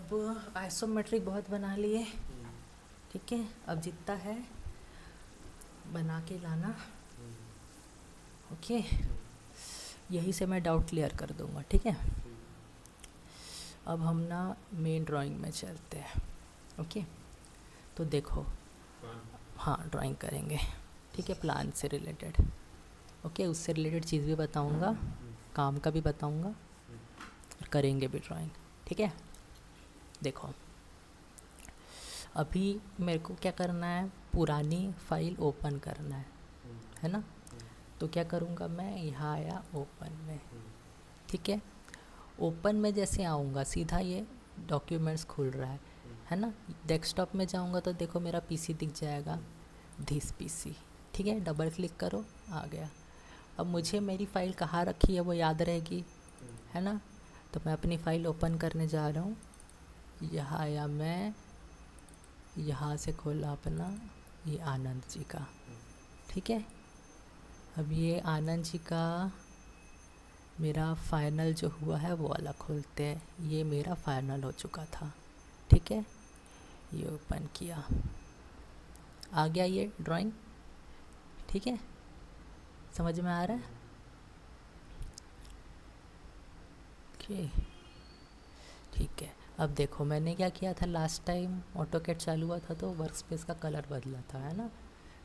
अब आइसोमेट्रिक बहुत बना लिए, ठीक है। अब जितना है बना के लाना, ओके। यही से मैं डाउट क्लियर कर दूंगा, ठीक है। अब हम ना मेन ड्राइंग में चलते हैं, ओके। तो देखो, हाँ ड्राइंग करेंगे, ठीक है, प्लान से रिलेटेड, ओके। उससे रिलेटेड चीज़ भी बताऊंगा, काम का भी बताऊंगा, और करेंगे भी ड्राइंग, ठीक है। देखो अभी मेरे को क्या करना है, पुरानी फाइल ओपन करना है ना। तो क्या करूँगा मैं, यहाँ आया ओपन में, ठीक है। ओपन में जैसे आऊँगा सीधा ये डॉक्यूमेंट्स खुल रहा है ना। डेस्कटॉप में जाऊँगा तो देखो मेरा पीसी दिख जाएगा, दिस पीसी, ठीक है। डबल क्लिक करो, आ गया। अब मुझे मेरी फ़ाइल कहाँ रखी है वो याद रहेगी, है ना। तो मैं अपनी फ़ाइल ओपन करने जा रहा हूँ। यहाँ आया मैं, यहाँ से खोला अपना ये आनंद जी का, ठीक है। अब ये आनंद जी का मेरा फाइनल जो हुआ है वो वाला खोलते हैं। ये मेरा फाइनल हो चुका था, ठीक है। ये ओपन किया, आ गया ये ड्राइंग, ठीक है। समझ में आ रहा है, ओके, ठीक है। अब देखो मैंने क्या किया था लास्ट टाइम, ऑटोकैड चालू हुआ था तो वर्क स्पेस का कलर बदला था, है ना।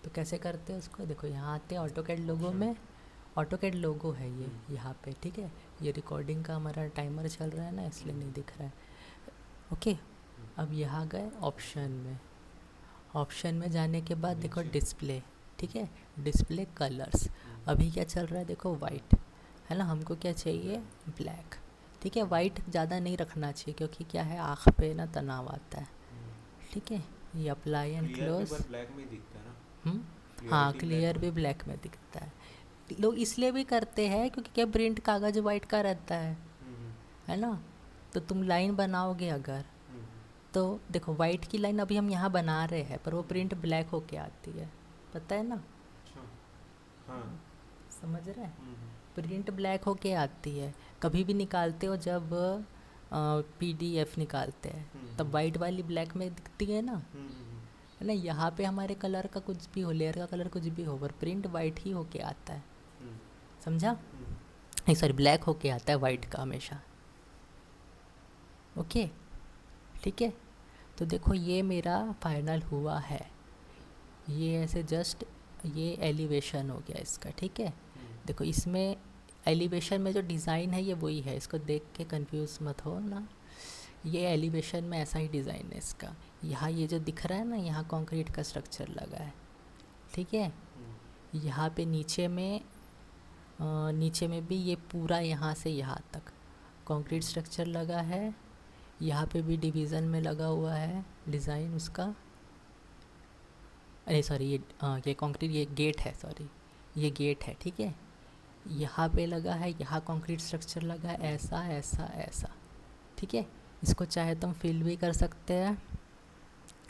तो कैसे करते हैं उसको, देखो यहाँ आते हैं ऑटोकैड लोगो में, ऑटोकैड लोगो है ये यहाँ पे, ठीक है। ये रिकॉर्डिंग का हमारा टाइमर चल रहा है ना, इसलिए नहीं दिख रहा है, ओके। अब यहाँ गए ऑप्शन में, ऑप्शन में जाने के बाद देखो डिस्प्ले, ठीक है, डिस्प्ले कलर्स। अभी क्या चल रहा है देखो, वाइट, है ना। हमको क्या चाहिए, ब्लैक, ठीक है। वाइट ज़्यादा नहीं रखना चाहिए क्योंकि क्या है आँख पे ना तनाव आता है, ठीक है। ये अप्लाई एंड क्लोज, ब्लैक में दिखता है ना, हाँ क्लियर भी ब्लैक में दिखता है। लोग इसलिए भी करते हैं क्योंकि क्या प्रिंट कागज़ वाइट का रहता है ना। तो तुम लाइन बनाओगे अगर, तो देखो वाइट की लाइन अभी हम यहाँ बना रहे हैं पर वो प्रिंट ब्लैक होके आती है, पता है ना। हाँ। समझ रहे हैं, प्रिंट ब्लैक होके आती है। कभी भी निकालते हो जब पीडीएफ निकालते हैं तब वाइट वाली ब्लैक में दिखती है ना, है ना। यहाँ पे हमारे कलर का कुछ भी हो, लेयर का कलर कुछ भी हो, पर प्रिंट वाइट ही होके आता है, समझा। नहीं सॉरी, ब्लैक होके आता है वाइट का हमेशा, ओके, ठीक है। तो देखो ये मेरा फाइनल हुआ है, ये ऐसे जस्ट ये एलिवेशन हो गया इसका, ठीक है। देखो इसमें एलिवेशन में जो डिज़ाइन है ये वही है, इसको देख के कंफ्यूज मत हो ना। ये एलिवेशन में ऐसा ही डिज़ाइन है इसका। यहाँ ये जो दिख रहा है ना, यहाँ कंक्रीट का स्ट्रक्चर लगा है, ठीक है। यहाँ पे नीचे में भी ये पूरा यहाँ से यहाँ तक कंक्रीट स्ट्रक्चर लगा है। यहाँ पे भी डिवीज़न में लगा हुआ है डिज़ाइन उसका, अरे सॉरी ये कंक्रीट, ये गेट है, सॉरी ये गेट है, ठीक है। यहाँ पे लगा है, यहाँ कंक्रीट स्ट्रक्चर लगा है, ऐसा ऐसा ऐसा, ठीक है। इसको चाहे तुम फिल भी कर सकते हैं,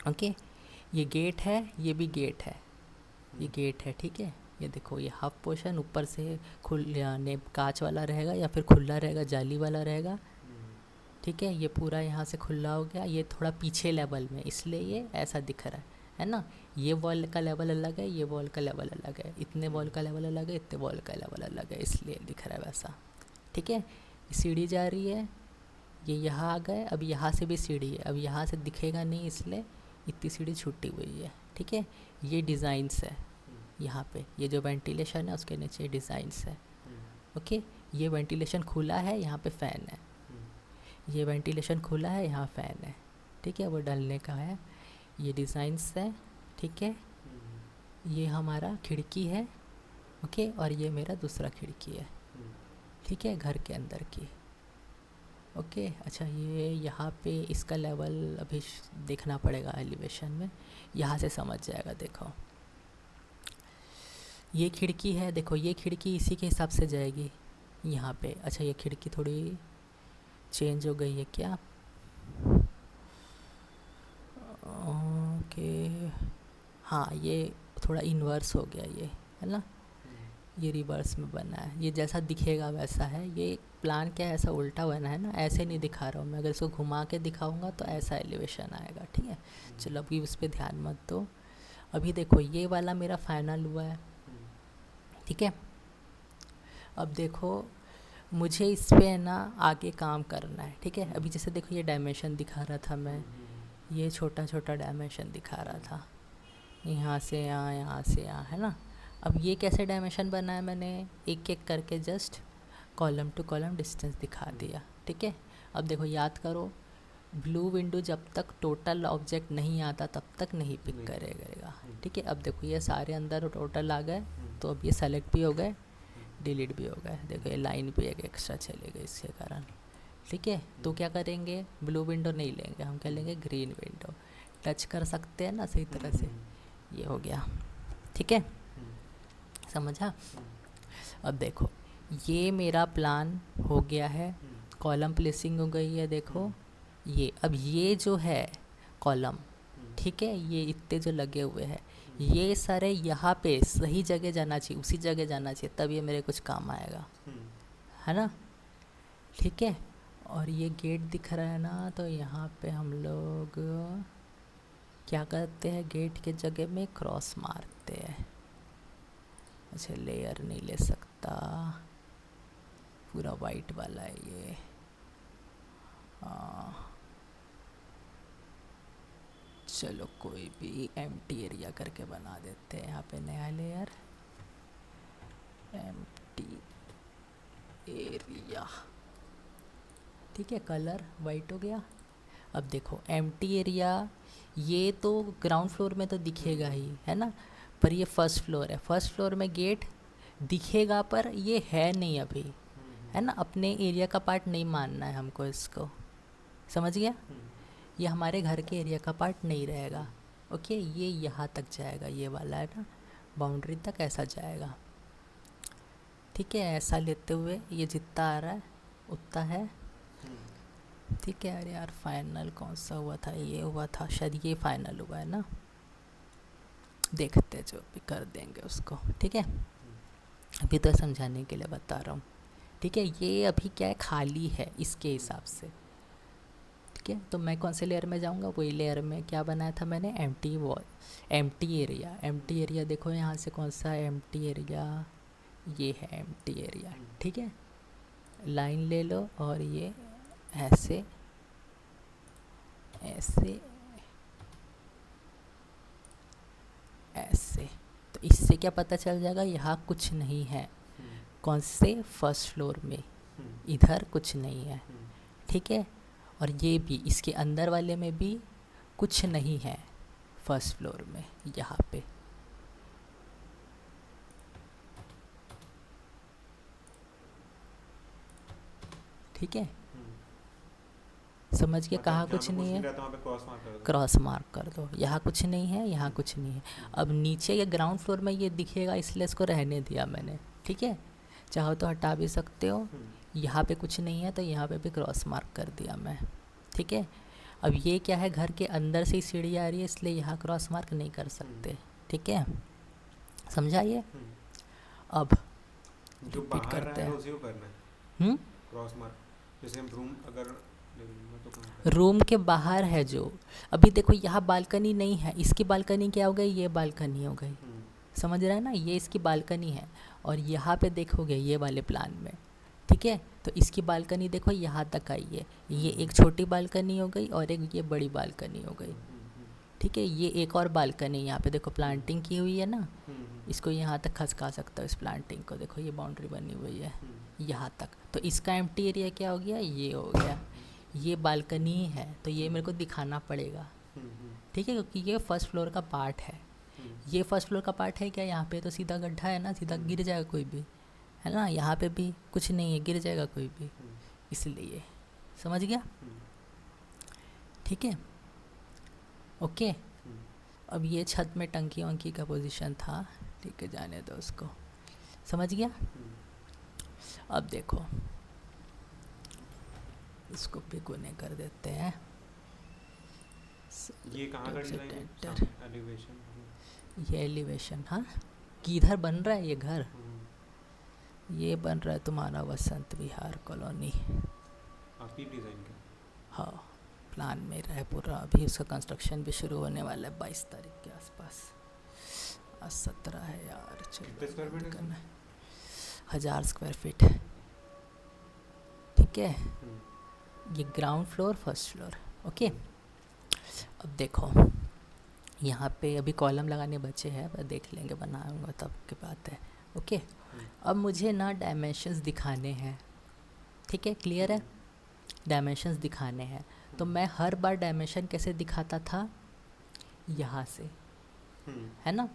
ओके। ये गेट है, ये भी गेट है, ये गेट है, ठीक है। ये देखो ये हाफ पोर्शन ऊपर से ने कांच वाला रहेगा या फिर खुला रहेगा, जाली वाला रहेगा, ठीक है। ये पूरा यहाँ से खुला हो गया, ये थोड़ा पीछे लेवल में इसलिए ये ऐसा दिख रहा है ना। ये वॉल का लेवल अलग है, ये वॉल का लेवल अलग है, इतने वॉल का लेवल अलग है, इतने वॉल का लेवल अलग है, इसलिए दिख रहा है वैसा, ठीक है। सीढ़ी जा रही है, ये यहाँ आ गए, अब यहाँ से भी सीढ़ी है, अब यहाँ से दिखेगा नहीं इसलिए इतनी सीढ़ी छूटी हुई है, ठीक है। ये डिज़ाइंस है, यहाँ पे ये जो वेंटिलेशन है उसके नीचे डिज़ाइंस है, ओके। ये वेंटिलेशन खुला है, यहाँ पे फ़ैन है, ये वेंटिलेशन खुला है, यहाँ फ़ैन है, ठीक है, वो डलने का है। ये डिज़ाइंस है, ठीक है। ये हमारा खिड़की है, ओके, और ये मेरा दूसरा खिड़की है, ठीक है, घर के अंदर की, ओके। अच्छा ये यहाँ पे इसका लेवल अभी देखना पड़ेगा एलिवेशन में, यहाँ से समझ जाएगा। देखो ये खिड़की है, देखो ये खिड़की इसी के हिसाब से जाएगी यहाँ पे। अच्छा ये खिड़की थोड़ी चेंज हो गई है क्या, ओके, हाँ ये थोड़ा इन्वर्स हो गया ये, है ना। ये रिवर्स में बना है, ये जैसा दिखेगा वैसा है। ये प्लान क्या है, ऐसा उल्टा बना है ना, ऐसे नहीं दिखा रहा हूँ मैं। अगर इसको घुमा के दिखाऊंगा तो ऐसा एलिवेशन आएगा, ठीक है। चलो अभी उस पर ध्यान मत दो। अभी देखो ये वाला मेरा फाइनल हुआ है, ठीक है। अब देखो मुझे इस पे है ना आगे काम करना है, ठीक है। अभी जैसे देखो ये डायमेंशन दिखा रहा था मैं, ये छोटा छोटा डायमेंशन दिखा रहा था, यहाँ से यहाँ से यहाँ, है ना। अब ये कैसे डायमेंशन बनाया मैंने, एक एक करके just column two column distance दिखा दिया, ठीक है। अब देखो याद करो, ब्लू विंडो जब तक टोटल ऑब्जेक्ट नहीं आता तब तक नहीं पिक करेगा, ठीक है। अब देखो ये सारे अंदर टोटल आ गए, तो अब ये सेलेक्ट भी हो गए, डिलीट भी हो गए। देखो ये लाइन भी एक एक्स्ट्रा चले गई इसके कारण, ठीक है। तो क्या करेंगे, ब्लू विंडो नहीं लेंगे, हम क्या लेंगे, ग्रीन विंडो। टच कर सकते हैं ना सही तरह से, ये हो गया, ठीक है, समझा। अब देखो ये मेरा प्लान हो गया है, कॉलम प्लेसिंग हो गई है, देखो ये। अब ये जो है कॉलम, ठीक है, ये इतने जो लगे हुए हैं, ये सारे यहाँ पे सही जगह जाना चाहिए, उसी जगह जाना चाहिए, तब ये मेरे कुछ काम आएगा, है ना, ठीक है। और ये गेट दिख रहा है ना, तो यहाँ पे हम लोग क्या करते हैं, गेट के जगह में क्रॉस मारते हैं। अच्छा लेयर नहीं ले सकता, पूरा वाइट वाला है ये, चलो कोई भी एम्प्टी एरिया करके बना देते हैं यहाँ पे नया लेयर, एम्प्टी एरिया, ठीक है। कलर वाइट हो गया। अब देखो एम्प्टी एरिया, ये तो ग्राउंड फ्लोर में तो दिखेगा ही, है ना, पर ये फर्स्ट फ्लोर है। फर्स्ट फ्लोर में गेट दिखेगा पर ये है नहीं अभी, है ना, अपने एरिया का पार्ट नहीं मानना है हमको इसको, समझ गया। ये हमारे घर के एरिया का पार्ट नहीं रहेगा, ओके। ये यहाँ तक जाएगा, ये वाला है ना, बाउंड्री तक ऐसा जाएगा, ठीक है। ऐसा लेते हुए ये जितना आ रहा है उतना है, ठीक है। अरे यार फाइनल कौन सा हुआ था, ये हुआ था शायद, ये फाइनल हुआ है ना, देखते जो भी कर देंगे उसको, ठीक है। अभी तो समझाने के लिए बता रहा हूँ, ठीक है। ये अभी क्या है, खाली है इसके हिसाब से, ठीक है। तो मैं कौन से लेयर में जाऊँगा, वही लेयर में क्या बनाया था मैंने, empty wall, empty area. Empty area देखो यहाँ से कौन सा है एम्प्टी एरिया, ये है एम्प्टी एरिया, ठीक है। लाइन ले लो और ये ऐसे ऐसे ऐसे, तो इससे क्या पता चल जाएगा, यहाँ कुछ नहीं है। कौन से, फर्स्ट फ्लोर में, इधर कुछ नहीं है, ठीक है। और ये भी इसके अंदर वाले में भी कुछ नहीं है, फर्स्ट फ्लोर में यहाँ पे, ठीक है। समझ के, कहाँ कुछ नहीं है, क्रॉस मार्क कर दो। यहाँ कुछ नहीं है, यहाँ कुछ नहीं है। अब नीचे या ग्राउंड फ्लोर में ये दिखेगा, इसलिए इसको रहने दिया मैंने, ठीक है। चाहो तो हटा भी सकते हो, यहाँ पे कुछ नहीं है तो यहाँ पे भी क्रॉस मार्क कर दिया मैं, ठीक है। अब ये क्या है, घर के अंदर से ही सीढ़ी आ रही है, इसलिए यहाँ क्रॉस मार्क नहीं कर सकते, ठीक है, समझा ये। अब रिपीट करते हैं, क्रॉस मार्क, जैसे हम रूम अगर रूम के बाहर है जो, अभी देखो यहाँ बालकनी नहीं है, इसकी बालकनी क्या हो गई, ये बालकनी हो गई, समझ रहे हैं ना, ये इसकी बालकनी है। और यहाँ पे देखोगे ये वाले प्लान में, ठीक है, तो इसकी बालकनी देखो यहाँ तक आई है, ये एक छोटी बालकनी हो गई और एक ये बड़ी बालकनी हो गई, ठीक है। ये एक और बालकनी यहाँ पे देखो प्लांटिंग की हुई है ना, इसको यहाँ तक खसका सकता हो इस प्लांटिंग को, देखो ये बाउंड्री बनी हुई है यहाँ तक। तो इसका एम्प्टी एरिया क्या हो गया, ये हो गया, ये बालकनी है, तो ये मेरे को दिखाना पड़ेगा, ठीक है, क्योंकि ये फर्स्ट फ्लोर का पार्ट है। ये फर्स्ट फ्लोर का पार्ट है क्या, यहाँ पे तो सीधा गड्ढा है ना, सीधा गिर जाएगा कोई भी, है ना। यहाँ पे भी कुछ नहीं है, गिर जाएगा कोई भी, इसलिए, समझ गया, ठीक है, ओके। अब ये छत में टंकी वंकी का पोजीशन था, ठीक है, जाने दो उसको, समझ गया। अब देखो इसको पिकोने कर देते हैं, ये कहाँ ये एलिवेशन, हाँ किधर बन रहा है ये घर, ये बन रहा है तुम्हारा वसंत विहार कॉलोनी। आपकी डिज़ाइन का? हाँ, प्लान में रहा है पूरा। अभी उसका कंस्ट्रक्शन भी शुरू होने वाला है 22 तारीख के आसपास। आज 17 है यार, कितने स्क्वायर फीट है करना इसमें? है 1000 स्क्वायर फीट। ठीक है, ये ground floor first floor. Okay, अब देखो यहाँ पे अभी कॉलम लगाने बचे हैं, पर देख लेंगे, बनाऊंगा तब की बात है। ओके, अब मुझे ना डायमेंशंस दिखाने हैं। ठीक है, क्लियर है? डायमेंशंस दिखाने हैं तो मैं हर बार डायमेंशन कैसे दिखाता था, यहाँ से, है ना।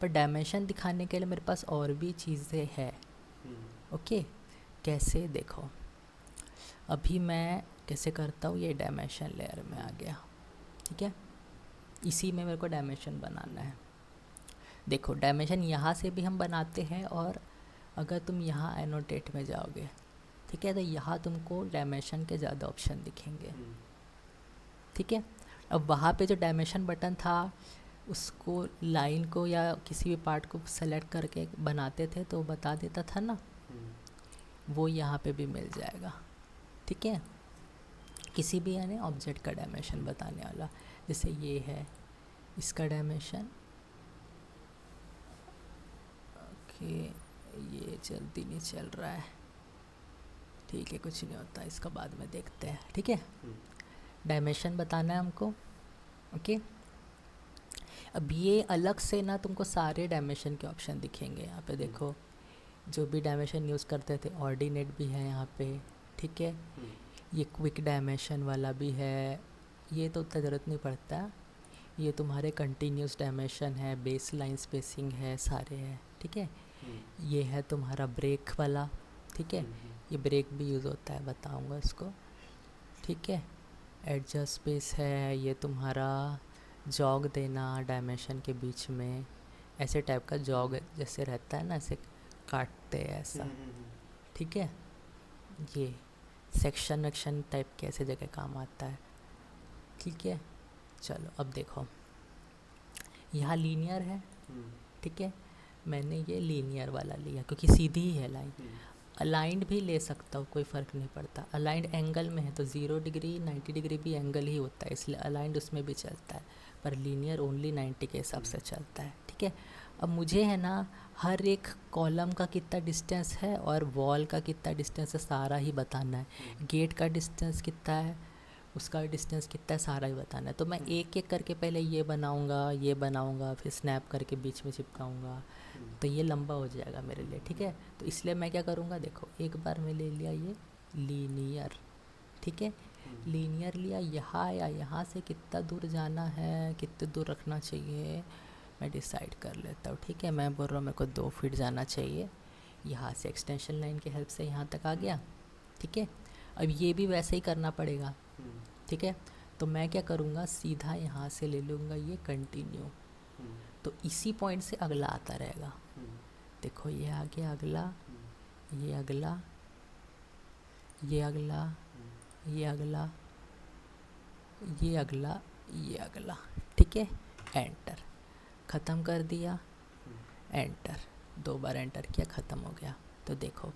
पर डायमेंशन दिखाने के लिए मेरे पास और भी चीज़ें हैं। ओके, कैसे, देखो अभी मैं कैसे करता हूँ, ये डायमेंशन लेयर में आ गया। ठीक है, इसी में मेरे को डायमेंशन बनाना है। देखो डायमेंशन यहाँ से भी हम बनाते हैं, और अगर तुम यहाँ एनोटेट में जाओगे, ठीक है, तो यहाँ तुमको डायमेंशन के ज़्यादा ऑप्शन दिखेंगे। ठीक है, अब वहाँ पे जो डायमेंशन बटन था उसको, लाइन को या किसी भी पार्ट को सेलेक्ट करके बनाते थे तो बता देता था ना, वो यहाँ पे भी मिल जाएगा। ठीक है, किसी भी यानी ऑब्जेक्ट का डायमेंशन बताने वाला, जैसे ये है, इसका डायमेंशन, ओके, ये जल्दी नहीं चल रहा है, ठीक है, कुछ नहीं होता, इसका बाद में देखते हैं। ठीक है, डायमेंशन बताना है हमको। ओके, अब ये अलग से ना तुमको सारे डायमेंशन के ऑप्शन दिखेंगे यहाँ पे। देखो जो भी डायमेंशन यूज़ करते थे, ऑर्डिनेट भी है यहाँ पे। ठीक है, ये क्विक डायमेंशन वाला भी है, ये तो उतना ज़रूरत नहीं पड़ता। ये तुम्हारे कंटिन्यूस डायमेंशन है, बेस लाइन स्पेसिंग है, सारे हैं। ठीक है, ये है तुम्हारा ब्रेक वाला। ठीक है, ये ब्रेक भी यूज़ होता है, बताऊंगा इसको। ठीक है, एडजस्ट स्पेस है, ये तुम्हारा जॉग देना डायमेंशन के बीच में, ऐसे टाइप का जॉग जैसे रहता है ना, ऐसे काटते हैं ऐसा। ठीक है, ये सेक्शन वेक्शन टाइप के ऐसे जगह काम आता है। ठीक है, चलो अब देखो यहाँ लीनियर है। ठीक है, मैंने ये लीनियर वाला लिया क्योंकि सीधी ही है लाइन। अलाइंड भी ले सकता हूँ, कोई फ़र्क नहीं पड़ता। अलाइंड एंगल में है तो 0 डिग्री 90 डिग्री भी एंगल ही होता है, इसलिए अलाइंड उसमें भी चलता है, पर लीनियर ओनली 90 के हिसाब से चलता है। ठीक है, अब मुझे है ना हर एक कॉलम का कितना डिस्टेंस है और वॉल का कितना डिस्टेंस है सारा ही बताना है। गेट का डिस्टेंस कितना है, उसका डिस्टेंस कितना है, सारा ही बताना है। तो मैं एक एक करके पहले ये बनाऊंगा, फिर स्नैप करके बीच में चिपकाऊंगा, तो ये लंबा हो जाएगा मेरे लिए। ठीक है, तो इसलिए मैं क्या करूँगा, देखो एक बार मैं ले लिया ये लीनियर। ठीक है, लीनियर लिया, यहाँ या यहाँ से कितना दूर जाना है, कितने दूर रखना चाहिए, मैं डिसाइड कर लेता हूँ। ठीक है, मैं बोल रहा हूँ मेरे को 2 फीट जाना चाहिए, यहाँ से एक्सटेंशन लाइन की हेल्प से यहाँ तक आ गया। ठीक है, अब ये भी वैसे ही करना पड़ेगा। ठीक है, तो मैं क्या करूँगा, सीधा यहाँ से ले लूँगा ये कंटिन्यू, तो इसी पॉइंट से अगला आता रहेगा। देखो ये आ गया अगला, ये अगला, ये अगला, ये अगला, ये अगला, ये अगला। ठीक है, एंटर, ख़त्म कर दिया, एंटर, 2 बार एंटर किया, ख़त्म हो गया। तो देखो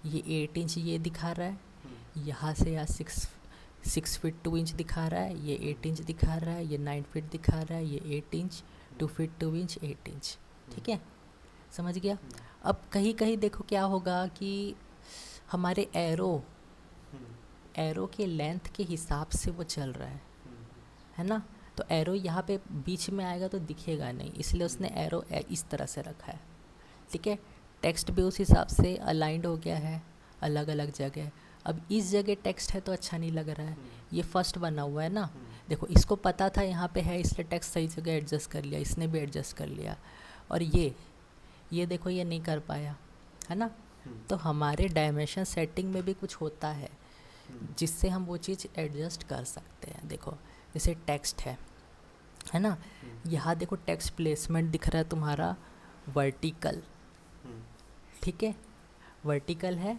ये 8 इंच ये दिखा रहा है, यहाँ से यहाँ 6 फीट 2 इंच दिखा रहा है, ये 8 इंच दिखा रहा है, ये 9 फीट दिखा रहा है, ये 8 इंच, 2 फीट 2 इंच, 8 इंच। ठीक है, समझ गया। अब कहीं कहीं देखो क्या होगा कि हमारे एरो के लेंथ के हिसाब से वो चल रहा है ना। तो एरो यहाँ पे बीच में आएगा तो दिखेगा नहीं, इसलिए उसने एरो इस तरह से रखा है। ठीक है, टेक्स्ट भी उस हिसाब से अलाइंड हो गया है अलग अलग जगह। अब इस जगह टेक्स्ट है तो अच्छा नहीं लग रहा है, ये फर्स्ट बना हुआ है ना। देखो इसको पता था यहाँ पे है, इसलिए टेक्स्ट सही जगह एडजस्ट कर लिया, इसने भी एडजस्ट कर लिया। और ये देखो ये नहीं कर पाया, है ना। तो हमारे डायमेंशन सेटिंग में भी कुछ होता है जिससे हम वो चीज़ एडजस्ट कर सकते हैं। देखो जैसे टेक्स्ट है ना, यहाँ देखो टेक्स्ट प्लेसमेंट दिख रहा है तुम्हारा वर्टिकल। ठीक है, वर्टिकल है,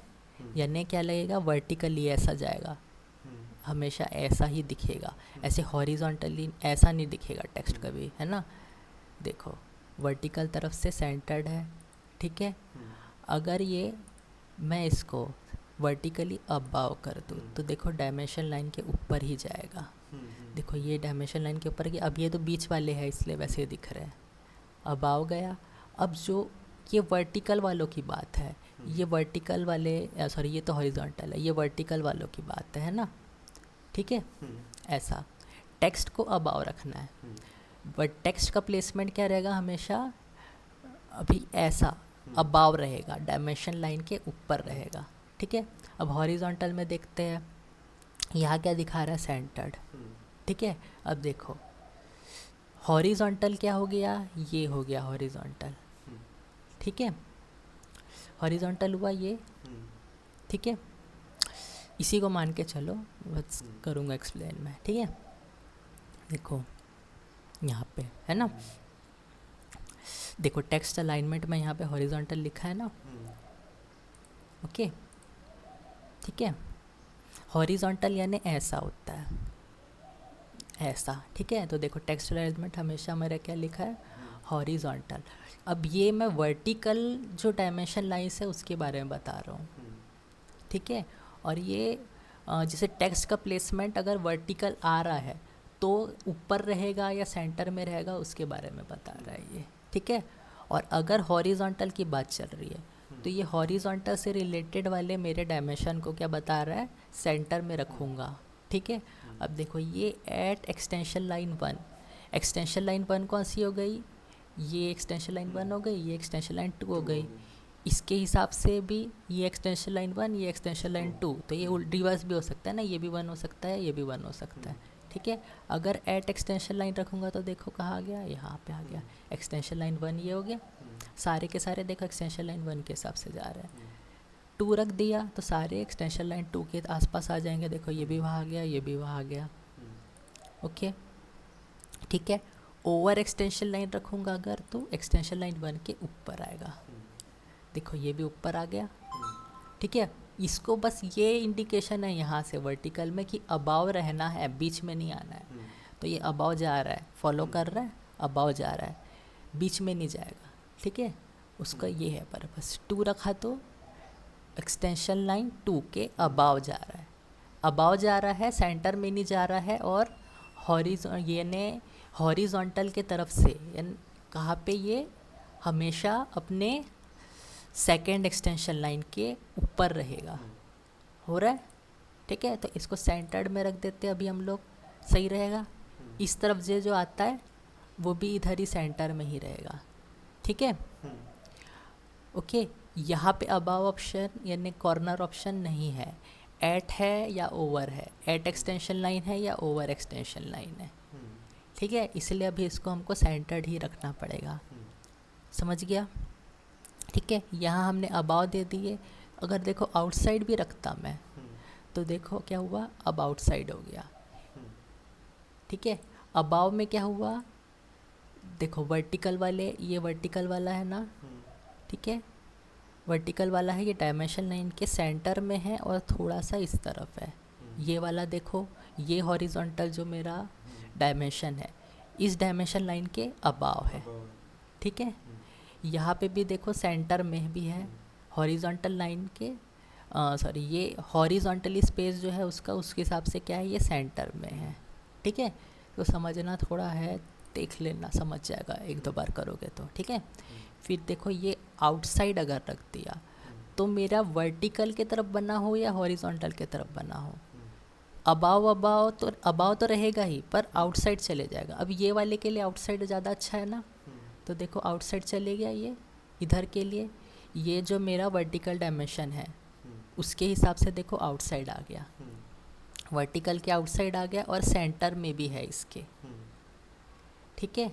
यानी क्या लगेगा, वर्टिकली ऐसा जाएगा, हमेशा ऐसा ही दिखेगा, ऐसे हॉरिजॉन्टली ऐसा नहीं दिखेगा टेक्स्ट कभी, है ना। देखो वर्टिकल तरफ से सेंटर्ड है। ठीक है, अगर ये मैं इसको वर्टिकली अबाव कर दूँ तो देखो डायमेंशन लाइन के ऊपर ही जाएगा। देखो ये डायमेंशन लाइन के ऊपर गया, अब ये तो बीच वाले हैं इसलिए वैसे दिख रहे हैं, अबाव गया। अब जो ये वर्टिकल वालों की बात है, ये वर्टिकल वाले सॉरी ये तो हॉरिजॉन्टल है, ये वर्टिकल वालों की बात है ना, ठीक है। ऐसा टेक्स्ट को अबाव रखना है, बट टेक्स्ट का प्लेसमेंट क्या रहेगा हमेशा, अभी ऐसा अबाव रहेगा, डायमेंशन लाइन के ऊपर रहेगा, ठीक है। अब हॉरिजॉन्टल में देखते हैं, यहाँ क्या दिखा रहा है, सेंटर्ड, ठीक है। अब देखो हॉरिजॉन्टल क्या हो गया, ये हो गया हॉरिजॉन्टल, ठीक है, हॉरिजॉन्टल हुआ ये, ठीक है। इसी को मान के चलो, बस करूँगा एक्सप्लेन मैं, ठीक है। देखो यहाँ पे है ना, देखो टेक्स्ट अलाइनमेंट में यहाँ पे हॉरिजॉन्टल लिखा है ना, ओके, ठीक है। हॉरिजॉन्टल यानी ऐसा होता है, ऐसा, ठीक है। तो देखो टेक्स्ट अलाइनमेंट हमेशा मेरा क्या लिखा है, हॉरिजॉन्टल। अब ये मैं वर्टिकल जो डायमेंशन लाइन्स है उसके बारे में बता रहा हूँ, ठीक है। और ये जैसे टेक्स्ट का प्लेसमेंट अगर वर्टिकल आ रहा है तो ऊपर रहेगा या सेंटर में रहेगा उसके बारे में बता रहा है ये, ठीक है। और अगर हॉरिजॉन्टल की बात चल रही है तो ये हॉरिजॉन्टल से रिलेटेड वाले मेरे डायमेंशन को क्या बता रहा है, सेंटर में रखूँगा, ठीक है। अब देखो ये at extension line 1, extension line 1 कौन सी हो गई, ये एक्सटेंशन लाइन 1 हो गई, ये एक्सटेंशन लाइन 2 हो गई। इसके हिसाब से भी ये एक्सटेंशन लाइन 1, ये एक्सटेंशन लाइन 2, तो ये रिवर्स भी हो सकता है ना, ये भी 1 हो सकता है, ये भी 1 हो सकता है, ठीक है। अगर एट एक्सटेंशन लाइन रखूँगा तो देखो कहाँ आ गया, यहाँ पे आ गया, एक्सटेंशन लाइन 1 ये हो गया, सारे के सारे देखो एक्सटेंशन लाइन 1 के हिसाब से जा रहे हैं। 2 रख दिया तो सारे एक्सटेंशन लाइन 2 के आसपास आ जाएंगे, देखो ये भी वहाँ आ गया, ये भी वहाँ आ गया, ओके, ठीक है। ओवर एक्सटेंशन लाइन रखूँगा अगर तो एक्सटेंशन लाइन 1 के ऊपर आएगा, देखो ये भी ऊपर आ गया, ठीक है। इसको बस ये इंडिकेशन है यहाँ से वर्टिकल में कि अबाव रहना है, बीच में नहीं आना है। तो ये अबाव जा रहा है, फॉलो कर रहा है, अबाव जा रहा है, बीच में नहीं जाएगा, ठीक है। उसका ये है पर्पस। 2 रखा तो एक्सटेंशन लाइन 2 के अबाव जा रहा है, अबाव जा रहा है, सेंटर में नहीं जा रहा है, और हॉरिजॉन्टल के तरफ से यानी कहाँ पे, ये हमेशा अपने सेकेंड एक्सटेंशन लाइन के ऊपर रहेगा, हो रहा है, ठीक है। तो इसको सेंटर्ड में रख देते हैं अभी हम लोग, सही रहेगा। इस तरफ जो आता है वो भी इधर ही सेंटर में ही रहेगा, ठीक है, ओके। यहाँ पे अबाव ऑप्शन यानी कॉर्नर ऑप्शन नहीं है, एट है या ओवर है, एट एक्सटेंशन लाइन है या ओवर एक्सटेंशन लाइन है, ठीक है। इसलिए अभी इसको हमको सेंटर्ड ही रखना पड़ेगा, समझ गया, ठीक है। यहाँ हमने अबाव दे दिए, अगर देखो आउटसाइड भी रखता मैं तो देखो क्या हुआ, अब आउटसाइड हो गया, ठीक है। अबाव में क्या हुआ, देखो वर्टिकल वाले, ये वर्टिकल वाला है ना, ठीक है, वर्टिकल वाला है, ये डायमेंशन लाइन के सेंटर में है और थोड़ा सा इस तरफ है। ये वाला देखो, ये हॉरिजॉन्टल जो मेरा डायमेंशन है इस डायमेंशन लाइन के अबाव है, ठीक है। यहाँ पे भी देखो सेंटर में भी है, हॉरिजॉन्टल लाइन के सॉरी ये हॉरिजॉन्टली स्पेस जो है उसका उसके हिसाब से क्या है, ये सेंटर में है, ठीक है। तो समझना थोड़ा है, देख लेना, समझ जाएगा 1-2 बार करोगे तो, ठीक है। फिर देखो ये आउटसाइड अगर रख दिया तो मेरा वर्टिकल की तरफ बना हो या हॉरिजॉन्टल की तरफ बना हो, अबाव तो रहेगा ही पर आउटसाइड चले जाएगा। अब ये वाले के लिए आउटसाइड ज़्यादा अच्छा है ना, तो देखो आउटसाइड चले गया, ये इधर के लिए ये जो मेरा वर्टिकल डायमेंशन है उसके हिसाब से देखो आउटसाइड आ गया, वर्टिकल के आउटसाइड आ गया और सेंटर में भी है इसके, ठीक है।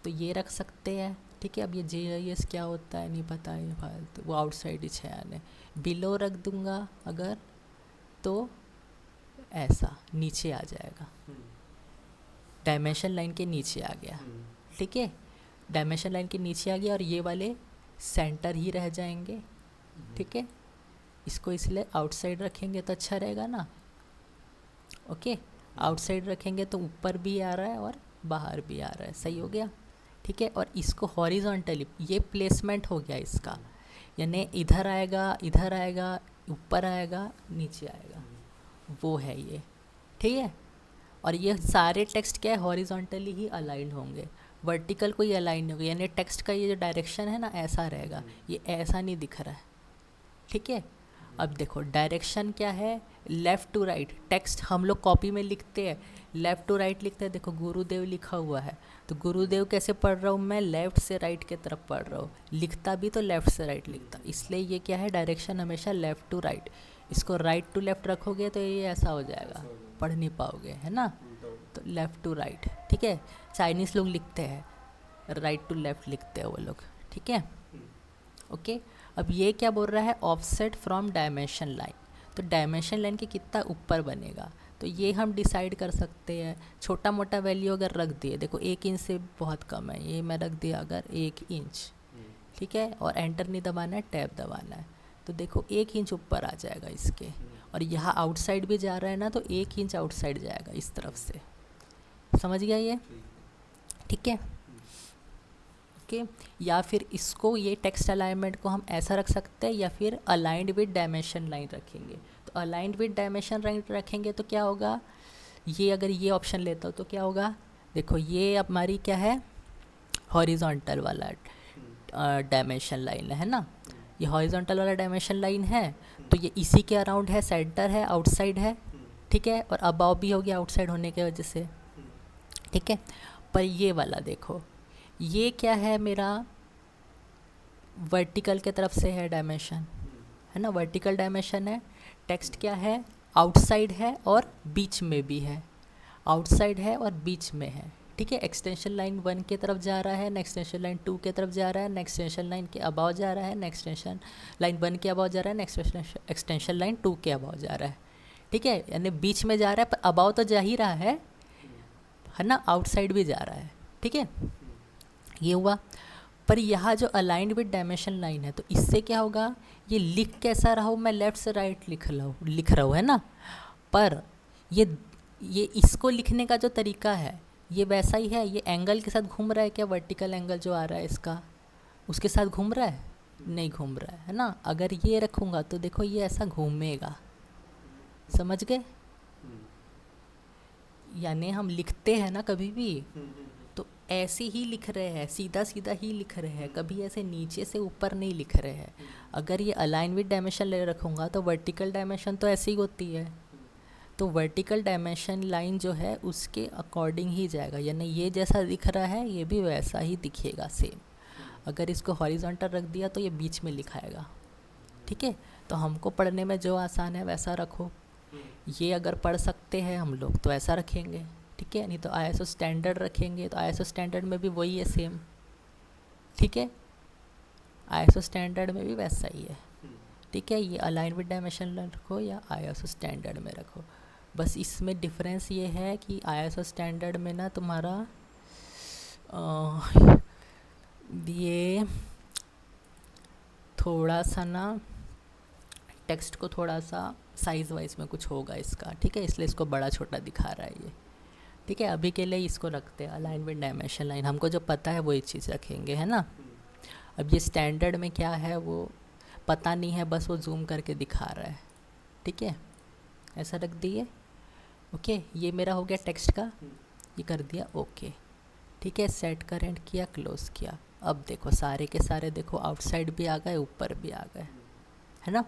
तो ये रख सकते हैं, ठीक है। अब ये JIS क्या होता है नहीं पता है फालतू, वो आउटसाइड ही है, आने बिलो रख दूंगा अगर तो ऐसा नीचे आ जाएगा, डायमेंशन लाइन के नीचे आ गया, ठीक है। डायमेंशन लाइन के नीचे आ गया और ये वाले सेंटर ही रह जाएंगे, ठीक है। इसको इसलिए आउटसाइड रखेंगे तो अच्छा रहेगा ना, ओके। आउटसाइड रखेंगे तो ऊपर भी आ रहा है और बाहर भी आ रहा है, सही हो गया, ठीक है। और इसको हॉरिजॉन्टली, ये प्लेसमेंट हो गया इसका, यानी इधर आएगा, ऊपर आएगा, नीचे आएगा, वो है ये, ठीक है। और ये सारे टेक्स्ट क्या है, हॉरिजॉन्टली ही अलाइंड होंगे, वर्टिकल कोई अलाइन नहीं होगा, यानी टेक्स्ट का ये जो डायरेक्शन है ना ऐसा रहेगा, ये ऐसा नहीं दिख रहा है, ठीक है। अब देखो डायरेक्शन क्या है, लेफ़्ट टू राइट। टेक्स्ट हम लोग कॉपी में लिखते हैं लेफ़्ट टू राइट लिखते हैं, देखो गुरुदेव लिखा हुआ है, तो गुरुदेव कैसे पढ़ रहा हूँ मैं, लेफ़्ट से राइट की तरफ पढ़ रहा हूँ, लिखता भी तो लेफ़्ट से राइट लिखता, इसलिए ये क्या है, डायरेक्शन हमेशा लेफ़्ट टू राइट। इसको राइट टू लेफ़्ट रखोगे तो ये ऐसा हो जाएगा, पढ़ नहीं पाओगे, है ना। तो लेफ़्ट टू राइट, ठीक है। चाइनीज़ लोग लिखते हैं राइट टू लेफ़्ट लिखते हैं वो लोग, ठीक है, ओके। अब ये क्या बोल रहा है, ऑफसेट फ्रॉम डायमेंशन लाइन, तो डायमेंशन लाइन के कितना ऊपर बनेगा, तो ये हम डिसाइड कर सकते हैं। छोटा मोटा वैल्यू अगर रख दिए, देखो 1 इंच से बहुत कम है, ये मैं रख दिया अगर 1 इंच, ठीक है, और एंटर नहीं दबाना है, टैब दबाना है, तो देखो 1 इंच ऊपर आ जाएगा इसके, और यहाँ आउटसाइड भी जा रहा है ना, तो 1 इंच आउटसाइड जाएगा इस तरफ से, समझ गया ये, ठीक है, ओके। या फिर इसको, ये टेक्स्ट अलाइनमेंट को हम ऐसा रख सकते हैं, या फिर अलाइंड विद डायमेंशन लाइन रखेंगे। तो अलाइंड विद डायमेंशन लाइन रखेंगे तो क्या होगा, ये अगर ये ऑप्शन लेता हो तो क्या होगा, देखो ये हमारी क्या है, हॉरिजॉन्टल वाला डायमेंशन लाइन है ना, ये हॉरिजॉन्टल वाला डायमेंशन लाइन है, तो ये इसी के अराउंड है, सेंटर है, आउटसाइड है, ठीक है, और अबाव भी हो गया आउटसाइड होने की वजह से, ठीक है। पर ये वाला देखो, ये क्या है मेरा, वर्टिकल के तरफ से है डायमेंशन, है ना, वर्टिकल डायमेंशन है, टेक्स्ट क्या है, आउटसाइड है और बीच में भी है, आउटसाइड है और बीच में है, ठीक है। एक्सटेंशन लाइन 1 की तरफ जा रहा है, नेक्स्ट एक्सटेंशन लाइन 2 की तरफ जा रहा है, नेक्स्ट एक्सटेंशन लाइन के अबाव जा रहा है, नेक्स्ट एक्सटेंशन लाइन 1 के अबाव जा रहा है, नेक्स्ट एक्सटेंशन लाइन 2 के अबाव जा रहा है, ठीक है, यानी बीच में जा रहा है, पर अबाव तो जा ही रहा है ना, आउटसाइड भी जा रहा है, ठीक है, ये हुआ। पर यहाँ जो अलाइंड विद डायमेंशन लाइन है, तो इससे क्या होगा, ये लिख कैसा रहा हूँ मैं, लेफ़्ट से राइट लिख रहा हूँ, है ना, पर ये इसको लिखने का जो तरीका है ये वैसा ही है, ये एंगल के साथ घूम रहा है क्या, वर्टिकल एंगल जो आ रहा है इसका, उसके साथ घूम रहा है, नहीं घूम रहा है ना। अगर ये रखूँगा तो देखो ये ऐसा घूमेगा, समझ गए, यानी हम लिखते हैं ना कभी भी तो ऐसे ही लिख रहे हैं, सीधा सीधा ही लिख रहे हैं, कभी ऐसे नीचे से ऊपर नहीं लिख रहे हैं। अगर ये अलाइन विद डायमेंशन ले रखूँगा तो वर्टिकल डायमेंशन तो ऐसी ही होती है, तो वर्टिकल डायमेंशन लाइन जो है उसके अकॉर्डिंग ही जाएगा, यानी ये जैसा दिख रहा है ये भी वैसा ही दिखेगा सेम। अगर इसको हॉरिजॉन्टल रख दिया तो ये बीच में लिखाएगा, ठीक है। तो हमको पढ़ने में जो आसान है वैसा रखो, ये अगर पढ़ सकते हैं हम लोग तो ऐसा रखेंगे, ठीक है, नहीं तो आईएसओ स्टैंडर्ड रखेंगे, तो आईएसओ स्टैंडर्ड में भी वही है सेम, ठीक है, आईएसओ स्टैंडर्ड में भी वैसा ही है, ठीक है। ये अलाइन विद डायमेंशन रखो या आईएसओ स्टैंडर्ड में रखो, बस इसमें डिफरेंस ये है कि आईएसओ स्टैंडर्ड में ना तुम्हारा ये थोड़ा सा ना टेक्स्ट को थोड़ा सा साइज़ वाइज में कुछ होगा इसका, ठीक है, इसलिए इसको बड़ा छोटा दिखा रहा है ये, ठीक है। अभी के लिए इसको रखते हैं अलाइन विद डायमेंशन लाइन, हमको जो पता है वही चीज़ रखेंगे, है ना। अब ये स्टैंडर्ड में क्या है वो पता नहीं है, बस वो जूम करके दिखा रहा है, ठीक है, ऐसा रख दिए, ओके। ये मेरा हो गया टेक्स्ट का, ये कर दिया ओके, ठीक है, सेट करेंट किया, क्लोज़ किया। अब देखो सारे के सारे देखो आउटसाइड भी आ गए, ऊपर भी आ गए, है ना,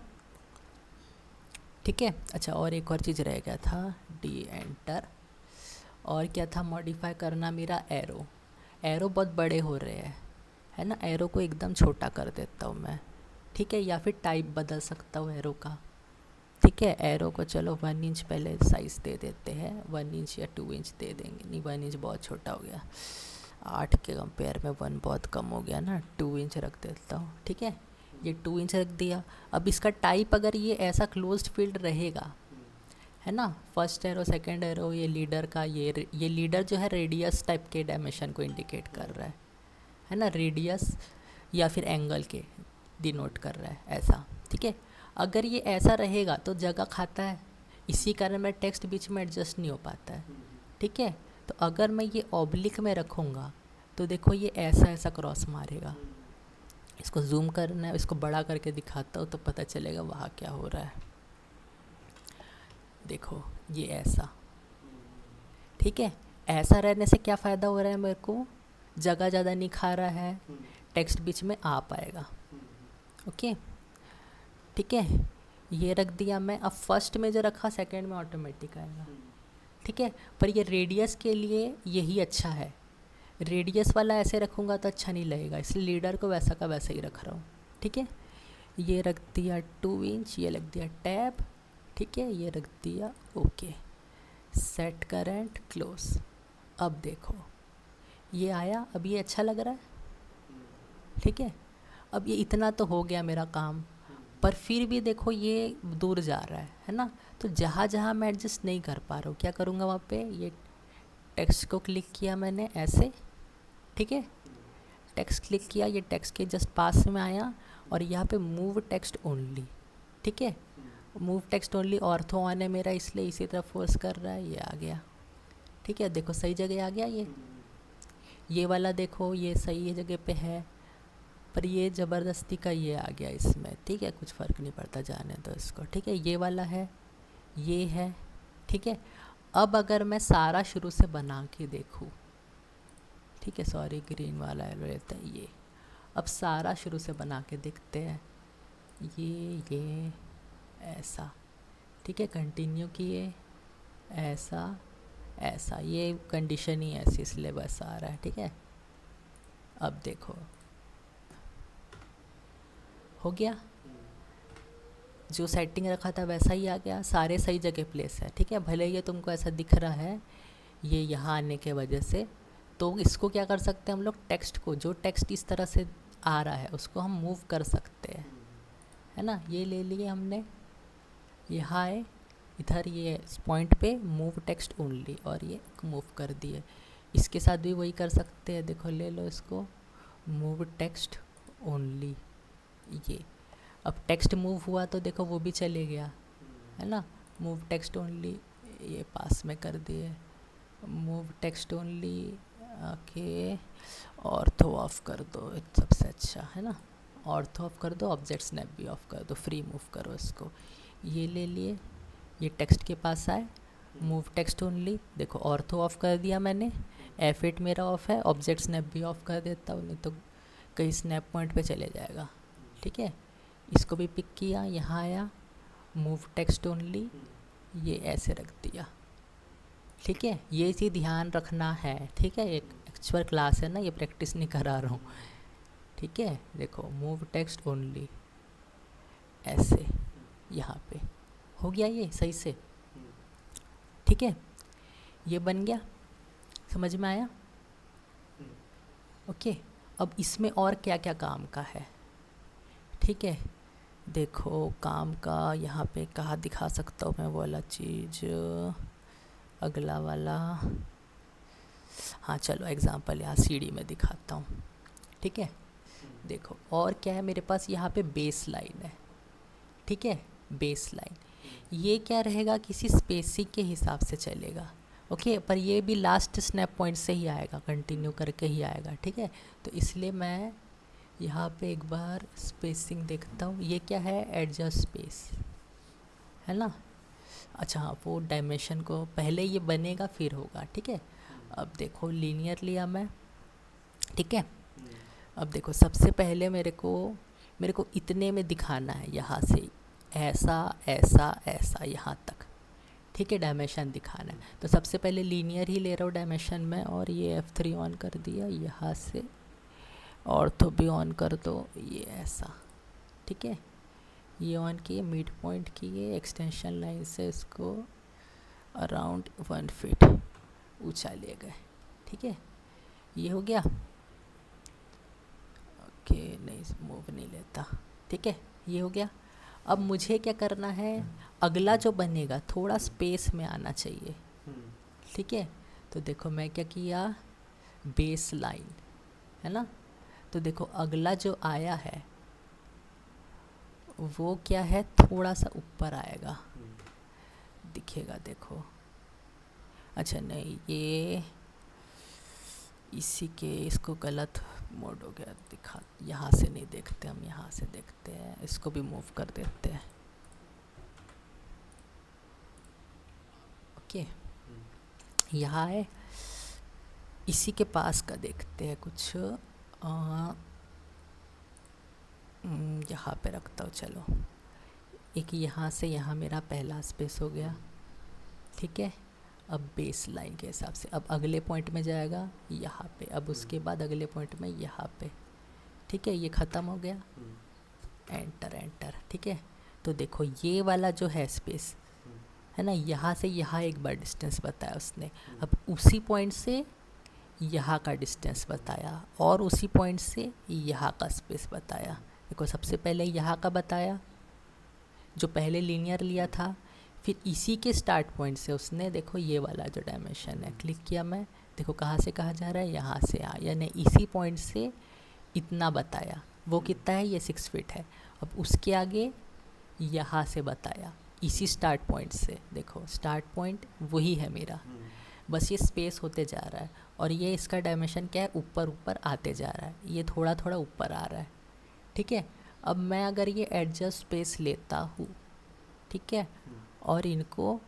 ठीक है। अच्छा, और एक और चीज़ रह गया था, डी एंटर, और क्या था मॉडिफाई करना मेरा, एरो बहुत बड़े हो रहे हैं, है ना, एरो को एकदम छोटा कर देता हूँ मैं, ठीक है, या फिर टाइप बदल सकता हूँ एरो का, ठीक है। एरो को चलो 1 इंच पहले साइज़ दे देते हैं, 1 इंच या 2 इंच दे देंगे, नहीं 1 इंच बहुत छोटा हो गया, 8 के कंपेयर में 1 बहुत कम हो गया ना, 2 इंच रख देता हूँ, ठीक है, ये 2 इंच रख दिया। अब इसका टाइप अगर ये ऐसा क्लोज्ड फील्ड रहेगा, है ना, फर्स्ट एरो सेकंड एरो, ये लीडर का, ये लीडर जो है रेडियस टाइप के डायमेंशन को इंडिकेट कर रहा है ना, रेडियस या फिर एंगल के डिनोट कर रहा है ऐसा, ठीक है। अगर ये ऐसा रहेगा तो जगह खाता है, इसी कारण में टेक्स्ट बीच में एडजस्ट नहीं हो पाता है, ठीक है। तो अगर मैं ये ऑब्लिक में रखूँगा तो देखो ये ऐसा ऐसा क्रॉस मारेगा, इसको जूम करना है, इसको बड़ा करके दिखाता हूँ तो पता चलेगा वहाँ क्या हो रहा है। देखो ये ऐसा, ठीक है। ऐसा रहने से क्या फ़ायदा हो रहा है मेरे को, जगह ज़्यादा नहीं खा रहा है, टेक्स्ट बीच में आ पाएगा। ओके, ठीक है। ये रख दिया मैं। अब फर्स्ट में जो रखा सेकंड में ऑटोमेटिक आएगा, ठीक है। पर ये रेडियस के लिए यही अच्छा है, रेडियस वाला ऐसे रखूँगा तो अच्छा नहीं लगेगा, इसलिए लीडर को वैसा का वैसा ही रख रहा हूँ, ठीक है। ये रख दिया 2 इंच, ये रख दिया टैब, ठीक है। ये रख दिया ओके, सेट करंट क्लोज। अब देखो ये आया, अब ये अच्छा लग रहा है, ठीक है। अब ये इतना तो हो गया मेरा काम, पर फिर भी देखो ये दूर जा रहा है ना। तो जहाँ जहाँ मैं एडजस्ट नहीं कर पा रहा हूँ, क्या करूँगा वहाँ पे, ये टेक्स्ट को क्लिक किया मैंने ऐसे, ठीक है। टेक्स्ट क्लिक किया, ये टेक्स्ट के जस्ट पास में आया और यहाँ पे मूव टेक्स्ट ओनली, ठीक है। Move text only ortho on है मेरा, इसलिए इसी तरफ फोर्स कर रहा है, ये आ गया, ठीक है। देखो सही जगह आ गया ये वाला देखो ये सही जगह पे है, पर ये ज़बरदस्ती का ये आ गया इसमें, ठीक है। कुछ फ़र्क नहीं पड़ता, जाने दो इसको, ठीक है। ये वाला है, ये है, ठीक है। अब अगर मैं सारा शुरू से बना के देखूँ, ठीक है, सॉरी ग्रीन वाला रहता है ये। अब सारा शुरू से बना के देखते हैं, ये ऐसा, ठीक है। कंटिन्यू किए, ऐसा ऐसा, ये कंडीशन ही ऐसी इसलिए बस आ रहा है, ठीक है। अब देखो हो गया, जो सेटिंग रखा था वैसा ही आ गया, सारे सही जगह प्लेस है, ठीक है। भले ये तुमको ऐसा दिख रहा है ये यहाँ आने के वजह से, तो इसको क्या कर सकते हैं हम लोग, टेक्स्ट को, जो टेक्स्ट इस तरह से आ रहा है उसको हम मूव कर सकते हैं, है ना। ये ले लिए हमने, यहाँ आए इधर, ये पॉइंट पे मूव टेक्स्ट ओनली, और ये मूव कर दिए। इसके साथ भी वही कर सकते हैं, देखो ले लो इसको, मूव टेक्स्ट ओनली, ये अब टेक्स्ट मूव हुआ तो देखो वो भी चले गया, है ना। मूव टेक्स्ट ओनली, ये पास में कर दिए, move text only, okay. Ortho of कर दो, सबसे अच्छा है ना, ऑर्थो ऑफ कर दो, ऑब्जेक्ट स्नैप भी ऑफ कर दो, फ्री मूव करो इसको। ये ले लिए, ये टेक्स्ट के पास आए, मूव टेक्स्ट ओनली, देखो ऑर्थो ऑफ कर दिया मैंने, F8 मेरा ऑफ है, ऑब्जेक्ट स्नैप भी ऑफ कर देता हूँ, नहीं तो कहीं स्नैप पॉइंट पे चले जाएगा, ठीक है। इसको भी पिक किया, यहाँ आया, मूव टेक्स्ट ओनली, ये ऐसे रख दिया, ठीक है। ये चीज़ ध्यान रखना है, ठीक है। एक एक्चुअल क्लास है ना, ये प्रैक्टिस नहीं करा रहा हूँ, ठीक है। देखो मूव टेक्स्ट ओनली ऐसे, यहाँ पे हो गया ये सही से, ठीक है। ये बन गया, समझ में आया, ओके। अब इसमें और क्या क्या काम का है, ठीक है। देखो काम का यहाँ पे कहाँ दिखा सकता हूँ मैं वो वाला चीज़, अगला वाला, हाँ चलो एग्ज़ाम्पल यहाँ सीडी में दिखाता हूँ, ठीक है। देखो और क्या है मेरे पास, यहाँ पे बेस लाइन है, ठीक है। बेस लाइन ये क्या रहेगा, किसी स्पेसिंग के हिसाब से चलेगा, ओके। पर ये भी लास्ट स्नैप पॉइंट से ही आएगा, कंटिन्यू करके ही आएगा, ठीक है। तो इसलिए मैं यहाँ पे एक बार स्पेसिंग देखता हूँ, ये क्या है, एडजस्ट स्पेस, है ना। अच्छा हाँ, वो डायमेंशन को पहले ये बनेगा फिर होगा, ठीक है। अब देखो लीनियर लिया मैं, ठीक है। अब देखो सबसे पहले मेरे को इतने में दिखाना है, यहाँ से ऐसा ऐसा ऐसा यहाँ तक, ठीक है। डायमेंशन दिखाना है तो सबसे पहले लीनियर ही ले रहा हूँ डायमेंशन में, और ये F3 ऑन कर दिया, यहाँ से ऑर्थो भी ऑन कर दो, ये ऐसा, ठीक है। ये ऑन किए, मिड पॉइंट किए, एक्सटेंशन लाइन से इसको अराउंड 1 फीट ऊंचा ले गए, ठीक है। ये हो गया, ओके। नहीं मूव नहीं लेता, ठीक है। ये हो गया। अब मुझे क्या करना है, अगला जो बनेगा थोड़ा स्पेस में आना चाहिए, ठीक है। तो देखो मैं क्या किया, बेस लाइन, है ना। तो देखो अगला जो आया है वो क्या है, थोड़ा सा ऊपर आएगा, दिखेगा देखो, अच्छा नहीं ये इसी के इसको गलत मोड हो गया, दिखा यहाँ से नहीं देखते हम, यहाँ से देखते हैं, इसको भी मूव कर देते हैं। ओके, यहाँ है, इसी के पास का देखते हैं कुछ। यहाँ पे रखता हूँ, चलो एक यहाँ से यहाँ मेरा पहला स्पेस हो गया, ठीक है। अब बेस लाइन के हिसाब से अब अगले पॉइंट में जाएगा यहाँ पे, अब उसके बाद अगले पॉइंट में यहाँ पे, ठीक है। ये ख़त्म हो गया, एंटर एंटर, ठीक है। तो देखो ये वाला जो है स्पेस है ना, यहाँ से यहाँ एक बार डिस्टेंस बताया उसने, अब उसी पॉइंट से यहाँ का डिस्टेंस बताया और उसी पॉइंट से यहाँ का स्पेस बताया। देखो सबसे पहले यहाँ का बताया जो पहले लीनियर लिया था, फिर इसी के स्टार्ट पॉइंट से उसने देखो ये वाला जो डायमेंशन है क्लिक किया मैं, देखो कहाँ से कहाँ जा रहा है, यहाँ से यहाँ, यानी इसी पॉइंट से इतना बताया। वो कितना है, ये 6 फीट है। अब उसके आगे यहाँ से बताया इसी स्टार्ट पॉइंट से, देखो स्टार्ट पॉइंट वही है मेरा, बस ये स्पेस होते जा रहा है। और ये इसका डायमेंशन क्या है, ऊपर ऊपर आते जा रहा है, ये थोड़ा थोड़ा ऊपर आ रहा है, ठीक है। अब मैं अगर ये एडजस्ट स्पेस लेता हूँ, ठीक है, और इनको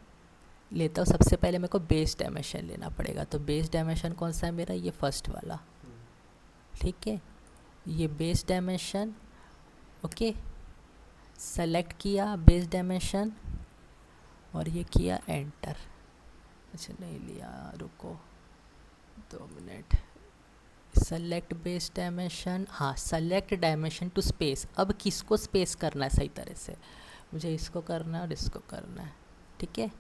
लेता हूँ, सबसे पहले मेरे को बेस डायमेंशन लेना पड़ेगा। तो बेस डायमेंशन कौन सा है मेरा, ये फर्स्ट वाला, ठीक है। ये बेस डायमेंशन, ओके, सेलेक्ट किया बेस डायमेंशन और ये किया एंटर। अच्छा नहीं लिया, रुको 2 मिनट। सेलेक्ट बेस डायमेंशन, हाँ सेलेक्ट डायमेंशन टू स्पेस। अब किसको स्पेस करना है सही तरह से, मुझे इसको करना है और इसको करना है, ठीक है।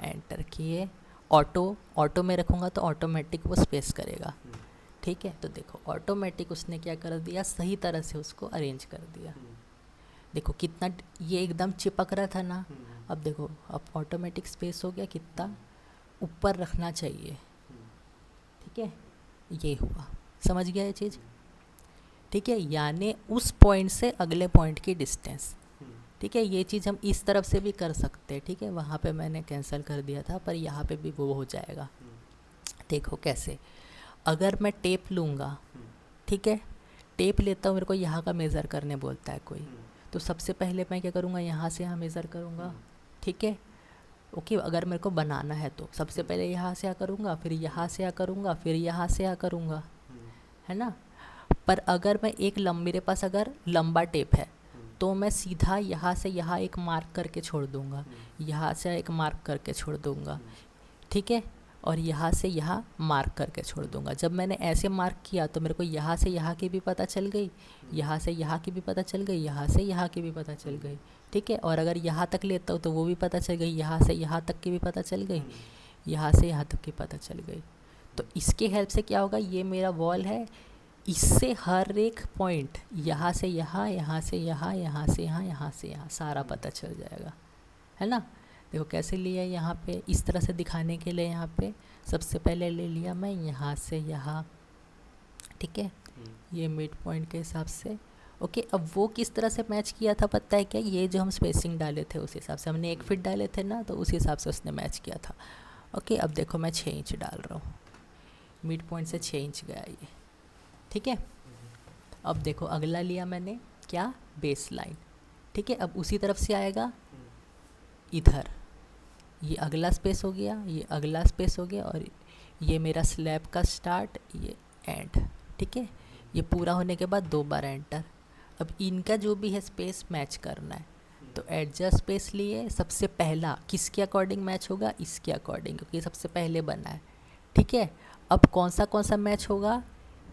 एंटर किए, ऑटो में रखूँगा तो ऑटोमेटिक वो स्पेस करेगा, ठीक है। तो देखो ऑटोमेटिक उसने क्या कर दिया, सही तरह से उसको अरेंज कर दिया। देखो कितना ये एकदम चिपक रहा था ना, अब देखो अब ऑटोमेटिक स्पेस हो गया, कितना ऊपर रखना चाहिए, ठीक है। ये हुआ, समझ गया ये चीज़, ठीक है। यानी उस पॉइंट से अगले पॉइंट की डिस्टेंस, ठीक है। ये चीज़ हम इस तरफ से भी कर सकते हैं, ठीक है। वहाँ पे मैंने कैंसिल कर दिया था, पर यहाँ पे भी वो हो जाएगा। देखो कैसे, अगर मैं टेप लूँगा, ठीक है, टेप लेता हूँ, मेरे को यहाँ का मेज़र करने बोलता है कोई, तो सबसे पहले मैं क्या करूँगा, यहाँ से यहाँ मेज़र करूँगा, ठीक है। ओके, अगर मेरे को बनाना है तो सबसे पहले यहाँ से आ करूँगा, फिर यहाँ से आ करूँगा, फिर यहाँ से आ करूँगा, है ना। पर अगर मैं एक मेरे पास अगर लंबा टेप है तो मैं सीधा यहाँ से यहाँ एक मार्क करके छोड़ दूँगा, यहाँ से एक मार्क करके छोड़ दूँगा, ठीक है। और यहाँ से यहाँ मार्क करके छोड़ दूँगा। जब मैंने ऐसे मार्क किया तो मेरे को यहाँ से यहाँ की भी पता चल गई, यहाँ से यहाँ की भी पता चल गई, यहाँ से यहाँ की भी पता चल गई, ठीक है। और अगर यहाँ तक लेता हूँ तो वो भी पता चल गई, यहाँ से यहाँ तक की भी पता चल गई, यहाँ से यहाँ तक की पता चल गई। तो इसके हेल्प से क्या होगा, ये मेरा वॉल है, इससे हर एक पॉइंट यहाँ से यहाँ, यहाँ से यहाँ, यहाँ से यहाँ, यहाँ से यहाँ सारा पता चल जाएगा, है ना। देखो कैसे लिया यहाँ पे, इस तरह से दिखाने के लिए यहाँ पे सबसे पहले ले लिया मैं यहाँ से यहाँ, ठीक है, ये मिड पॉइंट के हिसाब से। ओके, अब वो किस तरह से मैच किया था पता है क्या, ये जो हम स्पेसिंग डाले थे उस हिसाब से, हमने 1 फीट डाले थे ना, तो उस हिसाब से उसने मैच किया था। ओके, अब देखो मैं 6 इंच डाल रहा हूँ, मिड पॉइंट से 6 इंच गया ये, ठीक है। अब देखो अगला लिया मैंने क्या, बेस लाइन, ठीक है। अब उसी तरफ से आएगा इधर, ये अगला स्पेस हो गया, ये अगला स्पेस हो गया, और ये मेरा स्लैब का स्टार्ट, ये एंड, ठीक है। ये पूरा होने के बाद 2 बार एंटर। अब इनका जो भी है स्पेस मैच करना है, तो एडजस्ट स्पेस लिए, सबसे पहला किसके अकॉर्डिंग मैच होगा, इसके अकॉर्डिंग, क्योंकि सबसे पहले बना है, ठीक है। अब कौन सा मैच होगा,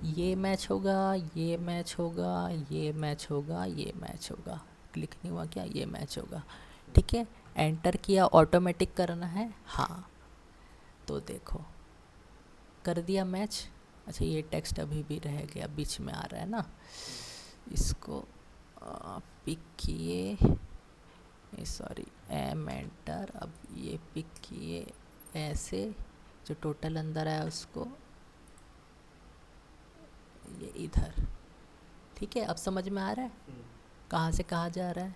ये मैच होगा, ये मैच होगा, ये मैच होगा, ये मैच होगा, क्लिक नहीं हुआ क्या, ये मैच होगा, ठीक है। एंटर किया, ऑटोमेटिक करना है, हाँ, तो देखो कर दिया मैच। अच्छा ये टेक्स्ट अभी भी रह गया, बीच में आ रहा है ना, इसको पिक किए, सॉरी एम एंटर, अब ये पिक किए ऐसे, जो टोटल अंदर आया उसको ये इधर, ठीक है। अब समझ में आ रहा है कहाँ से कहाँ जा रहा है,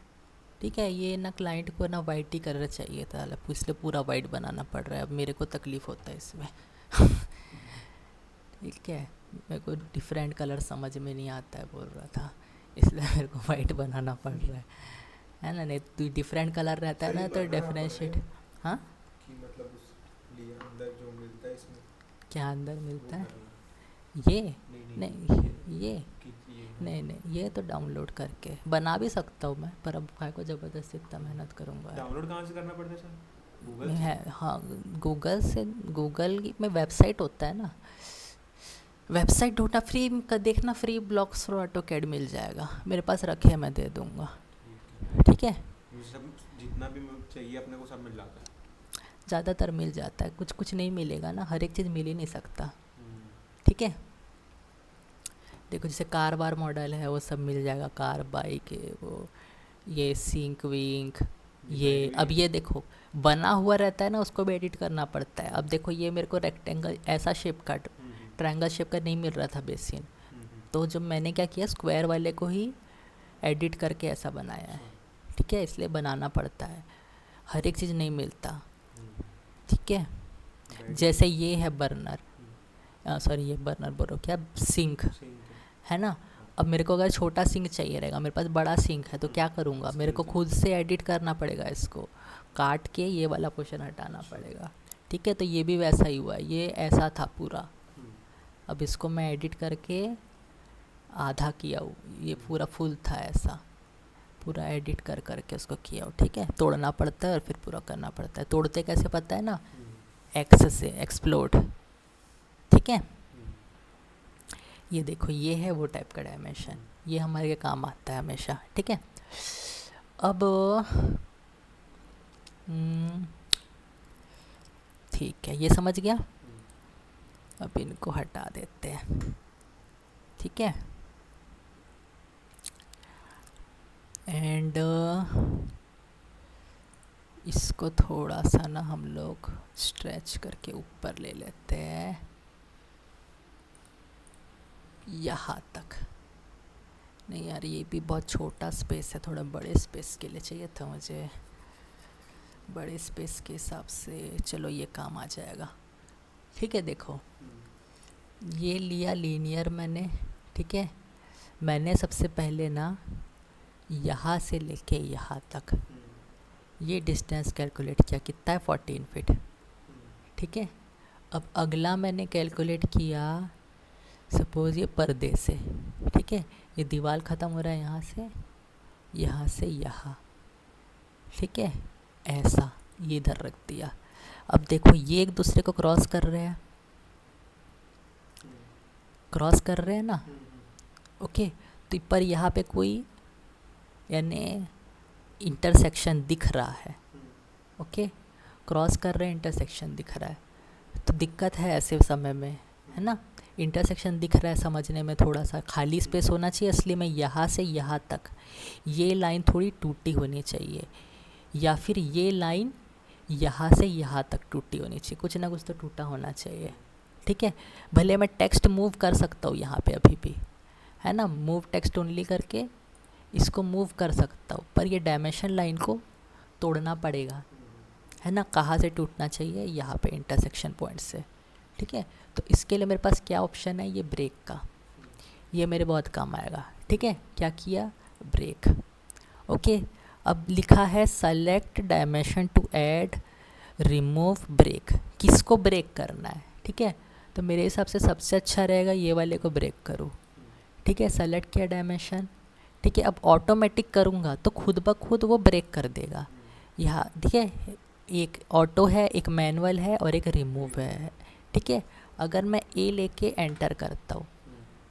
ठीक है। ये ना क्लाइंट को ना वाइट ही करना चाहिए था, इसलिए पूरा वाइट बनाना पड़ रहा है, अब मेरे को तकलीफ़ होता है इसमें ठीक है। मेरे को डिफरेंट कलर समझ में नहीं आता है बोल रहा था, इसलिए मेरे को वाइट बनाना पड़ रहा है ना। नहीं तो डिफरेंट कलर रहता है सही ना तो बनाना डिफरेंशिएट। पड़ेगा हाँ, कि मतलब उस लिए अंदर जो मिलता है इसमें क्या अंदर वो मिलता है? करना। ये नहीं नहीं नहीं, नहीं ये कि ये नहीं नहीं, ये तो डाउनलोड करके बना भी सकता हूँ मैं, पर अब भाई को ज़बरदस्ती इतना मेहनत करूँगा यार। डाउनलोड कहाँ से करना पड़ता है सर? गूगल मैं से? है हाँ, गूगल से। गूगल में वेबसाइट होता है ना, वेबसाइट ढूंढना फ्री का, देखना फ्री ब्लॉक्स फॉर ऑटोकैड मिल जाएगा, मेरे पास रखे हैं, मैं दे दूँगा। ठीक है। ठीक है, मुझे सब जितना भी चाहिए अपने को सब मिल जाता है। ज़्यादातर मिल जाता है, कुछ कुछ नहीं मिलेगा ना, हर एक चीज़ मिल ही नहीं सकता। हम्म, ठीक है, देखो जैसे कार बार मॉडल है वो सब मिल जाएगा, कार बाइक है वो, ये सिंक विंक, ये साइड अब भी। ये देखो बना हुआ रहता है ना, उसको भी एडिट करना पड़ता है। अब देखो ये मेरे को रेक्टेंगल ऐसा शेप का, हम्म ट्रायंगल शेप का नहीं मिल रहा था बेसिन, हम्म, तो जब मैंने क्या किया, स्क्वायर वाले को ही एडिट करके ऐसा बनाया है। अच्छा। ठीक है, इसलिए बनाना पड़ता है, हर एक चीज़ नहीं मिलता। हम्म, ठीक है, बैठ गई। जैसे ये है बर्नर, हम्म, सॉरी ये बर्नर बोलो क्या, सिंक सिंक है ना। हाँ। अब मेरे को अगर छोटा सिंक चाहिए रहेगा, मेरे पास बड़ा सिंक है, तो क्या करूँगा, मेरे स्केल को से। खुद से एडिट करना पड़ेगा, इसको काट के ये वाला पोर्शन हटाना पड़ेगा। ठीक है, तो ये भी वैसा ही हुआ, ये ऐसा था पूरा, हम्म, अब इसको मैं एडिट करके आधा किया हूँ, ये हम्म, पूरा फुल था ऐसा, पूरा एडिट कर करके उसको किया हूँ। ठीक है, तोड़ना पड़ता है और फिर पूरा करना पड़ता है। तोड़ते कैसे पता है ना, एक्स से एक्सप्लोड। ठीक है, ये देखो ये है वो टाइप का डायमेंशन, ये हमारे काम आता है हमेशा। ठीक है, अब ठीक है, ये समझ गया, अब इनको हटा देते हैं। ठीक है, एंड इसको थोड़ा सा ना हम लोग स्ट्रेच करके ऊपर ले लेते हैं, यहाँ तक। नहीं यार, ये भी बहुत छोटा स्पेस है, थोड़ा बड़े स्पेस के लिए चाहिए था मुझे, बड़े स्पेस के हिसाब से चलो ये काम आ जाएगा। ठीक है, देखो ये लिया लीनियर मैंने। ठीक है, मैंने सबसे पहले ना यहाँ से लेके यहाँ तक ये डिस्टेंस कैलकुलेट किया, कितना है 14 फीट। ठीक है, अब अगला मैंने कैलकुलेट किया, सपोज़ ये पर्दे से, ठीक है, ये दीवार ख़त्म हो रहा है यहाँ से यहाँ। ठीक है, ऐसा ये इधर रख दिया। अब देखो ये एक दूसरे को क्रॉस कर रहे हैं, क्रॉस कर रहे हैं ना। ओके, तो पर यहाँ पे कोई यानी इंटरसेक्शन दिख रहा है। ओके, क्रॉस कर रहे हैं, इंटरसेक्शन दिख रहा है, तो दिक्कत है ऐसे समय में, है ना। इंटरसेक्शन दिख रहा है, समझने में थोड़ा सा खाली स्पेस होना चाहिए, इसलिए मैं यहाँ से यहाँ तक ये लाइन थोड़ी टूटी होनी चाहिए, या फिर ये लाइन यहाँ से यहाँ तक टूटी होनी चाहिए, कुछ ना कुछ तो टूटा होना चाहिए। ठीक है, भले मैं टेक्स्ट मूव कर सकता हूँ यहाँ पे अभी भी, है ना, मूव टेक्स्ट ओनली करके इसको मूव कर सकता हूँ, पर ये डायमेंशन लाइन को तोड़ना पड़ेगा, है ना। कहाँ से टूटना चाहिए, यहाँ पे इंटरसेक्शन पॉइंट से। ठीक है, तो इसके लिए मेरे पास क्या ऑप्शन है, ये ब्रेक का, ये मेरे बहुत काम आएगा। ठीक है, क्या किया, ब्रेक। ओके, अब लिखा है select dimension to add remove break, किसको ब्रेक करना है। ठीक है, तो मेरे हिसाब से सबसे अच्छा रहेगा ये वाले को ब्रेक करूँ। ठीक है, सेलेक्ट किया डायमेंशन। ठीक है, अब ऑटोमेटिक करूँगा तो खुद ब खुद वो ब्रेक कर देगा। यहाँ ठीक है, एक ऑटो है, एक मैनुअल है और एक रिमूव है। ठीक है, अगर मैं ए लेके एंटर करता हूँ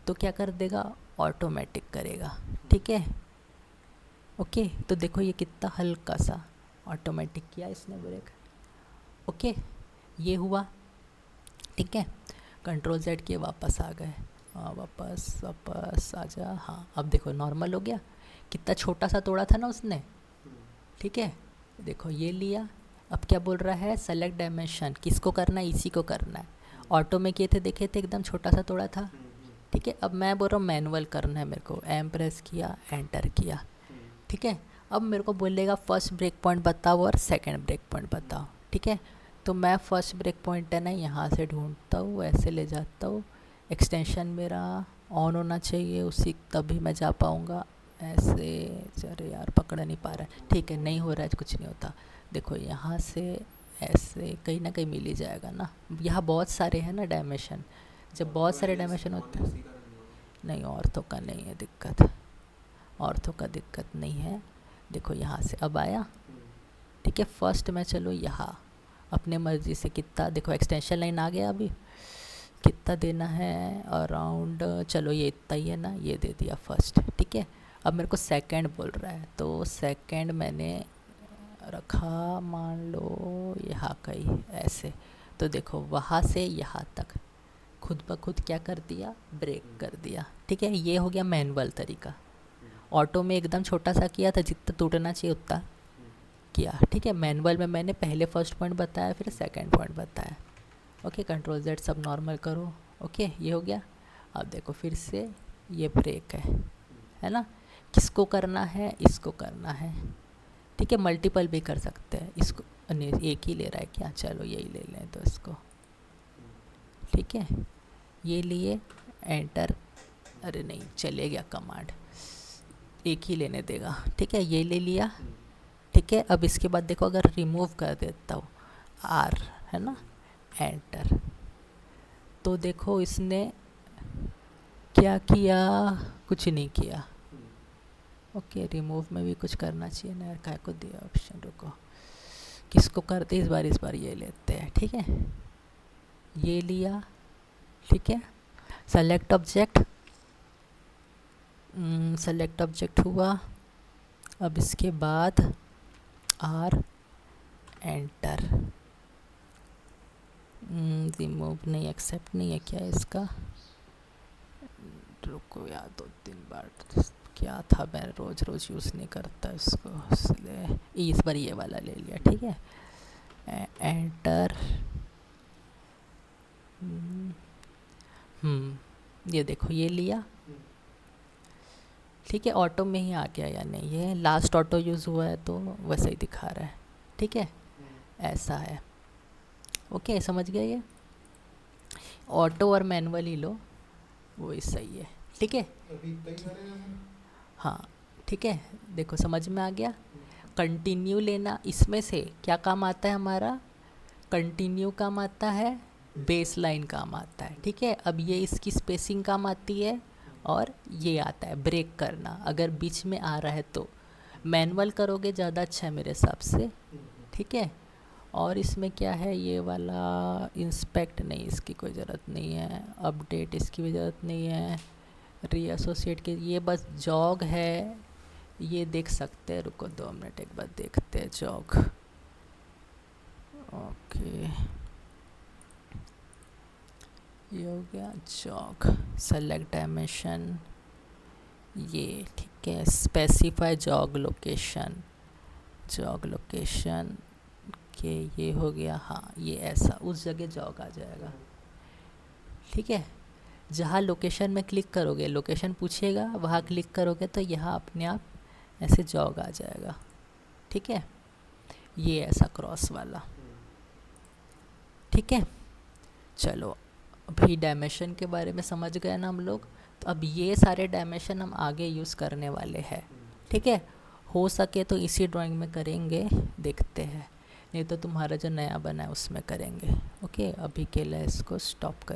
तो क्या कर देगा, ऑटोमेटिक करेगा। ठीक है, ओके, तो देखो ये कितना हल्का सा ऑटोमेटिक किया इसने ब्रेक। ओके, ये हुआ। ठीक है, कंट्रोल जेड किए, वापस आ गए, हाँ वापस आ जा। हाँ, अब देखो नॉर्मल हो गया, कितना छोटा सा तोड़ा था ना उसने। ठीक है, देखो ये लिया, अब क्या बोल रहा है, सेलेक्ट डायमेंशन, किसको करना है, इसी को करना है। ऑटो में किए थे, देखे थे एकदम छोटा सा तोड़ा था। ठीक है, अब मैं बोल रहा हूँ मैनुअल करना है मेरे को, एम प्रेस किया, एंटर किया। ठीक है, अब मेरे को बोलेगा फर्स्ट ब्रेक पॉइंट बताओ और सेकंड ब्रेक पॉइंट बताओ। ठीक है, तो मैं फर्स्ट ब्रेक पॉइंट है ना यहाँ से ढूंढता हूँ, ऐसे ले जाता हूँ, एक्सटेंशन मेरा ऑन होना चाहिए, उसी तभी मैं जा पाऊँगा। ऐसे अरे यार पकड़ नहीं पा रहा है, ठीक है नहीं हो रहा है, कुछ नहीं होता। देखो यहाँ से ऐसे कहीं ना कहीं मिल ही जाएगा ना। यहाँ बहुत सारे हैं ना डायमेंशन, जब बहुत सारे डायमेंशन होते हैं। नहीं ऑर्थो का नहीं है दिक्कत, ऑर्थो का दिक्कत नहीं है। देखो यहाँ से अब आया, ठीक है। फर्स्ट मैं चलो यहाँ अपने मर्ज़ी से कितना, देखो एक्सटेंशन लाइन आ गया, अभी कितना देना है अराउंड, चलो ये इतना ही है ना, ये दे दिया फर्स्ट, ठीक है। अब मेरे को सेकंड बोल रहा है, तो सेकंड मैंने रखा मान लो यहाँ का ही ऐसे। तो देखो वहाँ से यहाँ तक खुद ब खुद क्या कर दिया, ब्रेक कर दिया, ठीक है। ये हो गया मैनुअल तरीका। ऑटो में एकदम छोटा सा किया था, जितना टूटना चाहिए उतना किया, ठीक है। मैनुअल में मैंने पहले फर्स्ट पॉइंट बताया, फिर सेकंड पॉइंट बताया। ओके कंट्रोल जेड सब नॉर्मल करो, ओके ये हो गया। अब देखो फिर से ये ब्रेक है ना। किसको करना है, इसको करना है, ठीक है। मल्टीपल भी कर सकते हैं इसको, नहीं एक ही ले रहा है क्या, चलो यही ले लें तो इसको, ठीक है। ये लिए एंटर, अरे नहीं चले गया कमांड, एक ही लेने देगा, ठीक है। ये ले लिया, ठीक है। अब इसके बाद देखो अगर रिमूव कर देता हूँ आर, है ना, एंटर, तो देखो इसने क्या किया, कुछ नहीं किया। ओके रिमूव में भी कुछ करना चाहिए ना, काय को दिया ऑप्शन, रुको किसको करते इस बार ये लेते हैं, ठीक है। ये लिया, ठीक है। सेलेक्ट ऑब्जेक्ट, सेलेक्ट ऑब्जेक्ट हुआ। अब इसके बाद आर एंटर, रिमूव नहीं, एक्सेप्ट नहीं है क्या इसका, रुको यार 2-3 बार क्या था, मैं रोज़ यूज़ नहीं करता इसको, इसलिए इस बार ये वाला ले लिया, ठीक है। एंटर, ये देखो ये लिया, ठीक है। ऑटो में ही आ गया या नहीं, ये लास्ट ऑटो यूज़ हुआ है तो वैसे ही दिखा रहा है, ठीक है। ऐसा है, ओके समझ गया। ये ऑटो और मैनुअल ही लो, वो ही सही है, ठीक है। हाँ ठीक है, देखो समझ में आ गया। कंटिन्यू लेना, इसमें से क्या काम आता है हमारा, कंटिन्यू काम आता है, बेस लाइन काम आता है, ठीक है। अब ये इसकी स्पेसिंग काम आती है, और ये आता है ब्रेक करना, अगर बीच में आ रहा है तो मैनुअल करोगे ज़्यादा अच्छा है मेरे हिसाब से, ठीक है। और इसमें क्या है, ये वाला इंस्पेक्ट नहीं, इसकी कोई ज़रूरत नहीं है, अपडेट इसकी भी ज़रूरत नहीं है, रीएसोसिएट के ये बस जॉग है, ये देख सकते हैं, रुको 2 मिनट एक बार देखते हैं जॉग, ओके ये हो गया जॉग। सेलेक्ट डायमेंशन, ये ठीक है। Specify jog location, jog location के ये हो गया, हाँ ये ऐसा उस जगह जॉग आ जाएगा, ठीक है। जहाँ लोकेशन में क्लिक करोगे, लोकेशन पूछेगा, वहाँ क्लिक करोगे तो यहाँ अपने आप ऐसे जॉग आ जाएगा, ठीक है। ये ऐसा क्रॉस वाला, ठीक है। चलो अभी डायमेंशन के बारे में समझ गए ना हम लोग, तो अब ये सारे डायमेंशन हम आगे यूज़ करने वाले हैं, ठीक है। हो सके तो इसी ड्राइंग में करेंगे, देखते हैं, नहीं तो तुम्हारा जो नया बना है उसमें करेंगे, ओके। अभी के लिए इसको स्टॉप कर